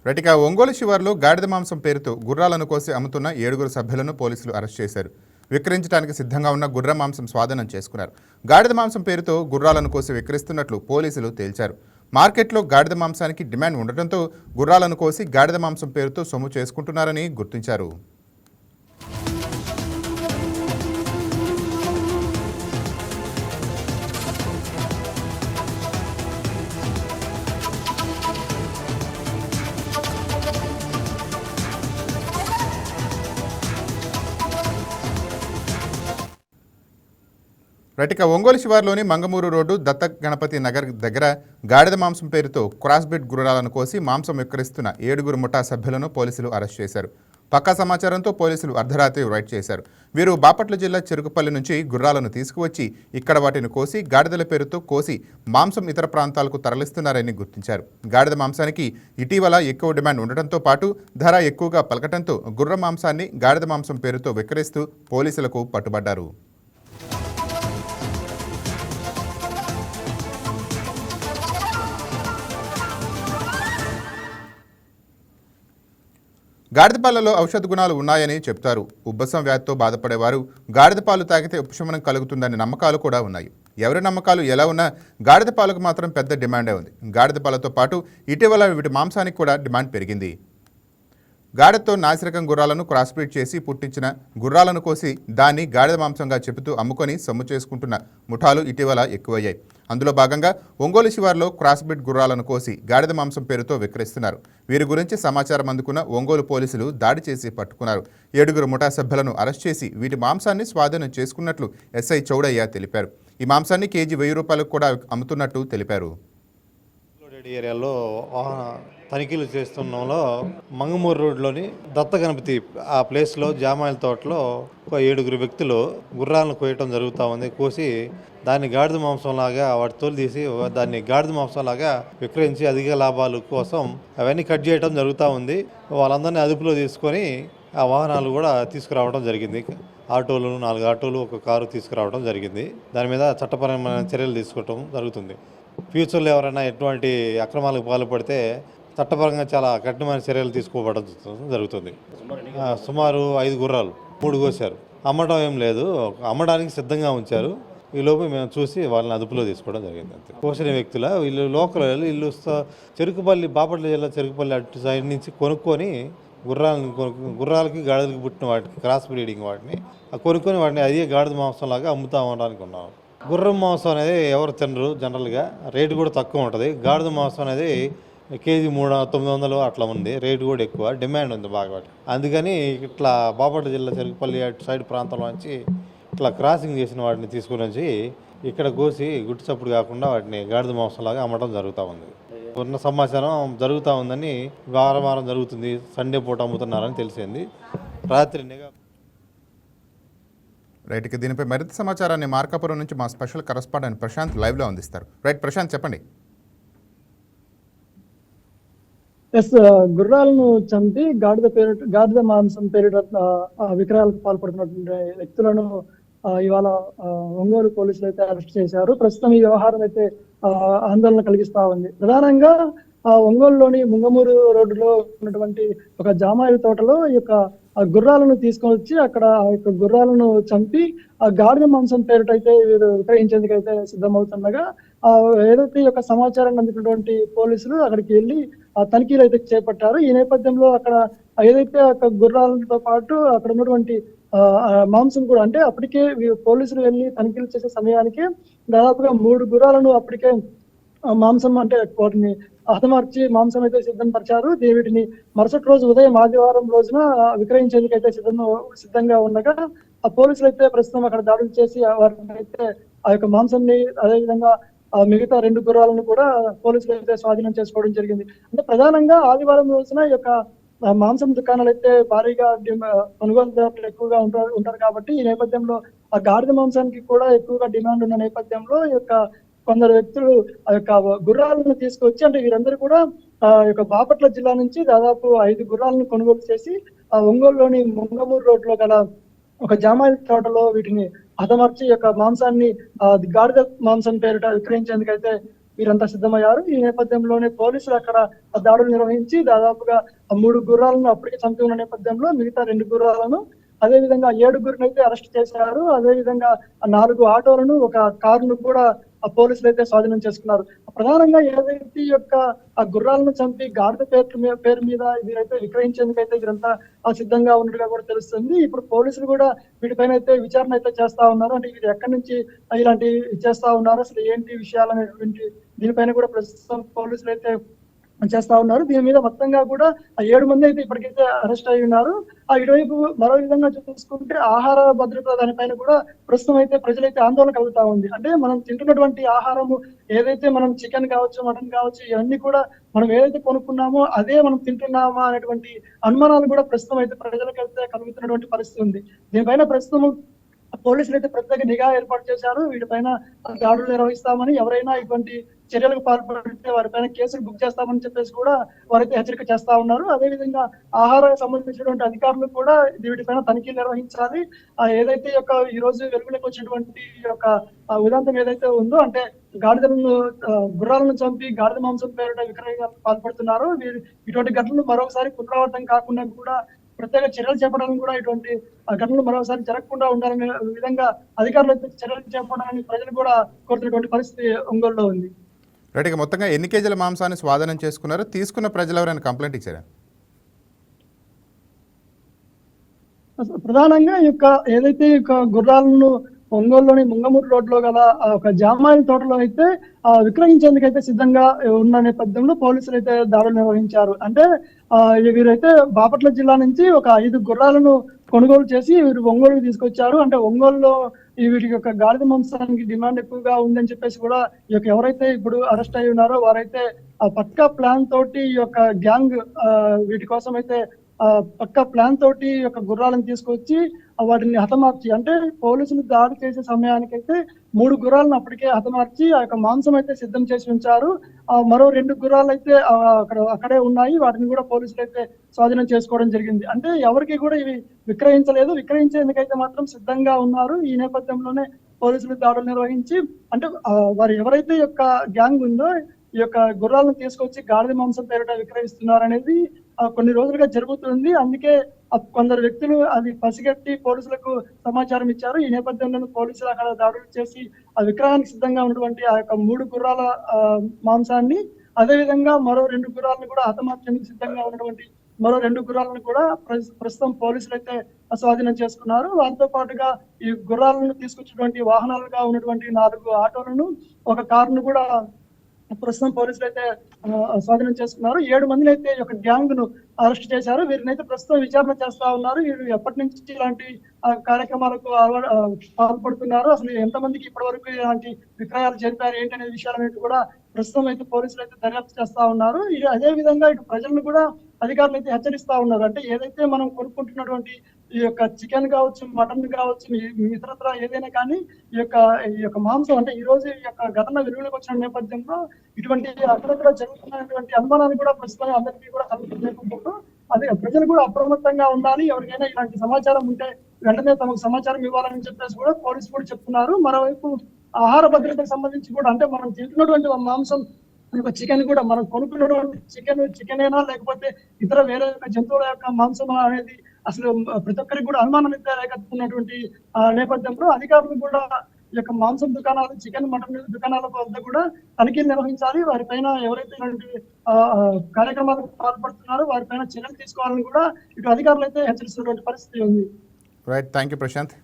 రటిక ఒంగోలు శివార్లో గాడిద మాంసం పేరుతో గుర్రాలను కోసి అమ్ముతున్న 7 సభ్యులను పోలీసులు అరెస్ట్ చేశారు. విక్రయించడానికి సిద్ధంగా ఉన్న గుర్ర మాంసం స్వాధీనం చేసుకున్నారు. గాడిద మాంసం పేరుతో గుర్రాలను కోసి విక్రయిస్తున్నట్లు పోలీసులు తేల్చారు. మార్కెట్లో గాడిద మాంసానికి డిమాండ్ ఉండటంతో గుర్రాలను కోసి గాడిద మాంసం పేరుతో సొమ్ము చేసుకుంటున్నారని గుర్తించారు. రటిక ఒంగోలు శివార్లోని మంగమూరు రోడ్డు దత్త గణపతి నగర్ దగ్గర గాడిద మాంసం పేరుతో క్రాస్బిడ్ గుర్రాలను కోసి మాంసం విక్రయిస్తున్న 7 ముఠా సభ్యులను పోలీసులు అరెస్ట్ చేశారు. పక్కా సమాచారంతో పోలీసులు అర్ధరాత్రి రైడ్ చేశారు. వీరు బాపట్ల జిల్లా చెరుకుపల్లి నుంచి గుర్రాలను తీసుకువచ్చి ఇక్కడ వాటిని కోసి గాడిదల పేరుతో కోసి మాంసం ఇతర ప్రాంతాలకు తరలిస్తున్నారని గుర్తించారు. గాడిద మాంసానికి ఇటీవల ఎక్కువ డిమాండ్ ఉండటంతో పాటు ధర ఎక్కువగా పలకటంతో గుర్ర మాంసాన్ని గాడిద మాంసం పేరుతో విక్రయిస్తూ పోలీసులకు పట్టుబడ్డారు. గాడిద పాలలో ఔషధ గుణాలు ఉన్నాయని చెప్తారు. ఉబ్బసం వ్యాధితో బాధపడేవారు గాడిద పాలు తాగితే ఉపశమనం కలుగుతుందనే నమ్మకాలు కూడా ఉన్నాయి. ఎవరి నమ్మకాలు ఎలా ఉన్నా గాడిద పాలకు మాత్రం పెద్ద డిమాండే ఉంది. గాడిద పాలతో పాటు ఇటీవల వీటి మాంసానికి కూడా డిమాండ్ పెరిగింది. గాడిదతో నాసిరకం గుర్రాలను క్రాస్బ్రీడ్ చేసి పుట్టించిన గుర్రాలను కోసి దాన్ని గాడిద మాంసంగా చెబుతూ అమ్ముకొని సొమ్ము చేసుకుంటున్న ముఠాలు ఇటీవల ఎక్కువయ్యాయి. అందులో భాగంగా ఒంగోలు శివార్లో క్రాస్బ్రీడ్ గుర్రాలను కోసి గాడిద మాంసం పేరుతో విక్రయిస్తున్నారు. వీరి గురించి సమాచారం అందుకున్న ఒంగోలు పోలీసులు దాడి చేసి పట్టుకున్నారు. 7 ముఠా సభ్యులను అరెస్ట్ చేసి వీటి మాంసాన్ని స్వాధీనం చేసుకున్నట్లు ఎస్ఐ చౌడయ్య తెలిపారు. ఈ మాంసాన్ని కేజీ 1000 రూపాయలకు కూడా అమ్ముతున్నట్టు తెలిపారు. ఏరియాలో తనిఖీలు చేస్తున్నంలో మంగమూరు రోడ్లోని దత్త గణపతి ఆ ప్లేస్లో జామాయిల తోటలో ఒక 7 వ్యక్తులు గుర్రాలను కోయటం జరుగుతూ ఉంది. కోసి దాన్ని గాడిద మాంసంలాగా వాటి తోలు తీసి దాన్ని గాడిద మాంసంలాగా విక్రయించి అధిక లాభాల కోసం అవన్నీ కట్ చేయడం జరుగుతూ ఉంది. వాళ్ళందరినీ అదుపులో తీసుకొని ఆ వాహనాలు కూడా తీసుకురావడం జరిగింది. ఆటోలు 4 ఆటోలు ఒక కారు తీసుకురావడం జరిగింది. దాని మీద చట్టపరమైన చర్యలు తీసుకోవటం జరుగుతుంది. ఫ్యూచర్లో ఎవరైనా ఎటువంటి అక్రమాలకు పాల్పడితే చట్టపరంగా చాలా కఠినమైన చర్యలు తీసుకోవడం జరుగుతుంది. సుమారు 5 గుర్రాలు 3 కోసారు. అమ్మడం ఏం లేదు, అమ్మడానికి సిద్ధంగా ఉంచారు. ఈ లోపు మేము చూసి వాళ్ళని అదుపులో తీసుకోవడం జరిగింది. అంతే. కోసిన వ్యక్తుల వీళ్ళు లోకల్ వీళ్ళు చెరుకుపల్లి బాపట్ల జిల్లా చెరుకుపల్లి అటు సైడ్ నుంచి కొనుక్కొని గుర్రాలకి గాడిదలకు పుట్టిన వాటికి క్రాస్ బ్రీడింగ్ వాటిని కొనుక్కొని వాటిని అదే గాడిద మాంసం లాగా అమ్ముతా ఉండడానికి ఉన్నాం. గుర్రం మాంసం అనేది ఎవరు తినరు, జనరల్గా రేటు కూడా తక్కువ ఉంటుంది. గాడిద మాంసం అనేది కేజీ 900 అట్లా ఉంది. రేటు కూడా ఎక్కువ, డిమాండ్ ఉంది బాగా. అందుకని ఇట్లా బాపట్ల జిల్లా చెరుకుపల్లి అటు సైడ్ ప్రాంతంలో నుంచి ఇట్లా క్రాసింగ్ చేసిన వాటిని తీసుకుని వచ్చి ఇక్కడ కోసి గుట్టు చప్పుడు కాకుండా వాటిని గాడిద మాంసంలాగా అమ్మడం జరుగుతూ ఉంది. ఉన్న సమాచారం జరుగుతూ ఉందని వారం జరుగుతుంది. సండే పూట అమ్ముతున్నారని తెలిసింది. రాత్రి నిఘా రైట్. దీనిపై మరింత సమాచారాన్ని మార్కాపురం నుంచి మా స్పెషల్ కరెస్పాండెంట్ ప్రశాంత్ లైవ్లో అందిస్తారు. రైట్ ప్రశాంత్, చెప్పండి. గుర్రాలను చంపి గాడిద మాంసం పేరిట విక్రయాలకు పాల్పడుతున్నటువంటి వ్యక్తులను ఇవాళ ఒంగోలు పోలీసులు అయితే అరెస్ట్ చేశారు. ప్రస్తుతం ఈ వ్యవహారం అయితే ఆందోళన కలిగిస్తా ఉంది. ప్రధానంగా ఒంగోలులోని ముంగమూరు రోడ్డులో ఉన్నటువంటి ఒక జామాయిల తోటలో ఈ యొక్క గుర్రాలను తీసుకొని వచ్చి అక్కడ ఆ యొక్క గుర్రాలను చంపి ఆ గాడిద మాంసం పేరుటైతే వీరు విక్రయించేందుకైతే సిద్ధమవుతుండగా ఏదైతే ఈ యొక్క సమాచారాన్ని అందుకున్నటువంటి పోలీసులు అక్కడికి వెళ్ళి తనిఖీలు అయితే చేపట్టారు. ఈ నేపథ్యంలో అక్కడ ఏదైతే గుర్రాలతో పాటు అక్కడ ఉన్నటువంటి మాంసం కూడా, అంటే అప్పటికే పోలీసులు వెళ్ళి తనిఖీలు చేసే సమయానికి దాదాపుగా 3 గుర్రాలను అప్పటికే మాంసం అంటే వాటిని హతమార్చి మాంసం అయితే సిద్ధపరిచారు. వీటిని మరుసటి రోజు ఉదయం ఆదివారం రోజున విక్రయించేందుకైతే సిద్ధంగా ఉండగా ఆ పోలీసులు అయితే ప్రస్తుతం అక్కడ దాడులు చేసి వారిని అయితే ఆ యొక్క మాంసాన్ని అదేవిధంగా మిగతా 2 గుర్రాలను కూడా పోలీసులు అయితే స్వాధీనం చేసుకోవడం జరిగింది. అంటే ప్రధానంగా ఆదివారం రోజున ఈ యొక్క మాంసం దుకాణాలు అయితే భారీగా కొనుగోలుదారులు ఎక్కువగా ఉంటారు కాబట్టి ఈ నేపథ్యంలో ఆ గాడిద మాంసానికి కూడా ఎక్కువగా డిమాండ్ ఉన్న నేపథ్యంలో ఈ యొక్క కొందరు వ్యక్తులు ఆ యొక్క గుర్రాలను తీసుకొచ్చి, అంటే వీరందరూ కూడా ఆ యొక్క బాపట్ల జిల్లా నుంచి దాదాపు 5 గుర్రాలను కొనుగోలు చేసి ఆ ఒంగోలులోని ముంగమూరు రోడ్లో గల ఒక జామాయిల తోటలో వీటిని హతమార్చి యొక్క మాంసాన్ని గాడిద మాంసం పేరిట విక్రయించేందుకైతే వీరంతా సిద్ధమయ్యారు. ఈ నేపథ్యంలోనే పోలీసులు అక్కడ దాడులు నిర్వహించి దాదాపుగా 3 గుర్రాలను అప్పటికే చంపి ఉన్న నేపథ్యంలో మిగతా 2 గుర్రాలను అదే విధంగా 7 అయితే అరెస్ట్ చేశారు. అదే విధంగా 4 ఆటోలను, ఒక కారును కూడా పోలీసులు అయితే స్వాధీనం చేసుకున్నారు. ప్రధానంగా ఏదైతే ఈ యొక్క ఆ గుర్రాలను చంపి గాడిద పేరు మీద వీరైతే విక్రయించేందుకైతే వీరంతా సిద్ధంగా ఉన్నట్టుగా కూడా తెలుస్తుంది. ఇప్పుడు పోలీసులు కూడా వీటిపైన అయితే విచారణ అయితే చేస్తా ఉన్నారు. అంటే వీరు ఎక్కడి నుంచి ఇలాంటి చేస్తా ఉన్నారు, అసలు ఏంటి విషయాలు అనేటువంటి దీనిపైన కూడా ప్రస్తుతం పోలీసులు అయితే చేస్తా ఉన్నారు. దీని మీద మొత్తంగా కూడా 7 మంది అయితే ఇప్పటికైతే అరెస్ట్ అయి ఉన్నారు. ఇటువైపు మరో విధంగా చూసుకుంటే ఆహార భద్రత దానిపైన కూడా ప్రస్తుతం అయితే ప్రజలైతే ఆందోళన కలుగుతా ఉంది. అంటే మనం తింటున్నటువంటి ఆహారము ఏదైతే మనం చికెన్ కావచ్చు, మటన్ కావచ్చు, ఇవన్నీ కూడా మనం ఏదైతే కొనుక్కున్నామో అదే మనం తింటున్నామా అనేటువంటి అనుమానాలు కూడా ప్రస్తుతం అయితే ప్రజలకైతే కలుగుతున్నటువంటి పరిస్థితి ఉంది. దీనిపైన ప్రస్తుతం పోలీసులు అయితే ప్రత్యేక నిఘా ఏర్పాటు చేశారు. వీటిపైన దాడులు నిర్వహిస్తామని, ఎవరైనా ఇటువంటి చర్యలకు పాల్పడితే వారిపైన కేసులు బుక్ చేస్తామని చెప్పేసి కూడా వారైతే హెచ్చరిక చేస్తా ఉన్నారు. అదేవిధంగా ఆహారానికి సంబంధించినటువంటి అధికారులు కూడా వీటిపైన తనిఖీలు నిర్వహించాలి. ఏదైతే ఈ రోజు వెలుగులోకి వచ్చినటువంటి ఉదంతం ఏదైతే ఉందో, అంటే గాడిదలను గుర్రాలను చంపి గాడిద మాంసం పేరిట విక్రయాలకు పాల్పడుతున్నారు. ఇటువంటి ఘటనలు మరొకసారి పునరావృతం కాకుండా కూడా ప్రత్యేక చర్యలు చేపట్టాలని కూడా ఇటువంటి ఘటనలు మరోసారి జరగకుండా ఉండాలనే విధంగా అధికారులు అయితే చర్యలు చేపట్టాలని ప్రజలు కూడా కోరుతున్నటువంటి పరిస్థితి ఒంగోలులో ఉంది. రైట్, ఇక మొత్తంగా ఎన్ని కేజీల మాంసాన్ని స్వాధీనం చేసుకున్నారు? తీసుకున్న ప్రజలు ఎవరైనా కంప్లైంట్ ఇచ్చారా? ప్రధానంగా ఏదైతే గుర్రాలను ఒంగోలులోని ముంగమూరు రోడ్లో గల ఒక జామాయిల తోటలో అయితే విక్రయించేందుకైతే సిద్ధంగా ఉన్న నేపథ్యంలో పోలీసులు అయితే దాడులు నిర్వహించారు. అంటే వీరైతే బాపట్ల జిల్లా నుంచి ఒక 5 గుర్రాలను కొనుగోలు చేసి వీరు ఒంగోలుకి తీసుకొచ్చారు. అంటే ఒంగోలులో వీటి యొక్క గాడిద మాంసానికి డిమాండ్ ఎక్కువగా ఉందని చెప్పేసి కూడా ఎవరైతే ఇప్పుడు అరెస్ట్ అయి ఉన్నారో వారైతే పక్కా ప్లాన్ తోటి ఈ యొక్క గ్యాంగ్ వీటి కోసం అయితే పక్కా ప్లాన్ తోటి గుర్రాలను తీసుకొచ్చి వాటిని హతమార్చి, అంటే పోలీసులు దాడి చేసే సమయానికైతే 3 గుర్రాలను అప్పటికే హతమార్చి మాంసం అయితే సిద్ధం చేసి ఉంచారు. మరో 2 గుర్రాలు అయితే అక్కడే ఉన్నాయి. వాటిని కూడా పోలీసులు అయితే స్వాధీనం చేసుకోవడం జరిగింది. అంటే ఎవరికి కూడా ఇవి విక్రయించలేదు, విక్రయించేందుకైతే మాత్రం సిద్ధంగా ఉన్నారు. ఈ నేపథ్యంలోనే పోలీసులు దాడులు నిర్వహించి, అంటే వారు ఎవరైతే గ్యాంగ్ ఉందో ఈ గుర్రాలను తీసుకొచ్చి గాడిద మాంసం పేరిట విక్రయిస్తున్నారు అనేది కొన్ని రోజులుగా జరుగుతుంది. అందుకే కొందరు వ్యక్తులు అది పసిగట్టి పోలీసులకు సమాచారం ఇచ్చారు. ఈ నేపథ్యంలో పోలీసులు అక్కడ దాడులు చేసి ఆ విక్రయానికి సిద్ధంగా ఉన్నటువంటి 3 గుర్రాల మాంసాన్ని, అదేవిధంగా మరో 2 గుర్రాలను కూడా హతమార్చేందుకు సిద్ధంగా ఉన్నటువంటి మరో 2 గుర్రాలను కూడా ప్రస్తుతం పోలీసులు అయితే స్వాధీనం చేసుకున్నారు. వారితో పాటుగా ఈ గుర్రాలను తీసుకొచ్చినటువంటి వాహనాలుగా ఉన్నటువంటి 4 ఆటోలను, ఒక కారును కూడా ప్రస్తుతం పోలీసులు అయితే స్వాధీనం చేసుకున్నారు. 7 మందిని అయితే గ్యాంగ్ ను అరెస్ట్ చేశారు. వీరిని అయితే ప్రస్తుతం విచారణ చేస్తా ఉన్నారు. వీరు ఎప్పటి నుంచి ఇలాంటి కార్యక్రమాలకు పాల్పడుతున్నారు, అసలు ఎంతమందికి ఇప్పటి వరకు ఇలాంటి విక్రయాలు జరిపారు ఏంటి అనే విషయాలన్నిటి కూడా ప్రస్తుతం అయితే పోలీసులు అయితే దర్యాప్తు చేస్తా ఉన్నారు. అదే విధంగా ఇటు ప్రజలను కూడా అధికారులు అయితే హెచ్చరిస్తా ఉన్నారు. అంటే ఏదైతే మనం కొనుక్కుంటున్నటువంటి ఈ చికెన్ కావచ్చు, మటన్ కావచ్చు, ఇతరత్ర ఏదైనా కానీ ఈ యొక్క మాంసం, అంటే ఈ రోజు ఘటన వెలుగులోకి వచ్చిన నేపథ్యంలో ఇటువంటి అక్కడక్కడ జరుగుతున్నటువంటి అనుమానాలు కూడా ప్రస్తుతం అందరికీ కూడా కలుగుతున్నప్పుడు అదే ప్రజలు కూడా అప్రమత్తంగా ఉండాలి. ఎవరికైనా ఇలాంటి సమాచారం ఉంటే వెంటనే తమకు సమాచారం ఇవ్వాలని చెప్పేసి కూడా పోలీసులు కూడా చెప్తున్నారు. మరోవైపు ఆహార భద్రతకు సంబంధించి కూడా, అంటే మనం తింటున్నటువంటి మాంసం చికెన్ కూడా మనం కొనుక్కున్నటువంటి చికెనేనా లేకపోతే ఇతర వేరే జంతువుల యొక్క మాంసం అనేది అసలు ప్రతి ఒక్కరికి కూడా అనుమానం అయితే రేకెత్తుతున్నటువంటి నేపథ్యంలో అధికారులు కూడా ఈ మాంసం దుకాణాలు, చికెన్, మటన్ దుకాణాల వద్ద కూడా తనిఖీలు నిర్వహించాలి. వారిపైన ఎవరైతే ఇలాంటి కార్యక్రమాలకు పాల్పడుతున్నారో వారిపైన చర్యలు తీసుకోవాలని కూడా ఇటు అధికారులు అయితే హెచ్చరిస్తున్నటువంటి పరిస్థితి ఉంది. Right, thank you Prashanth.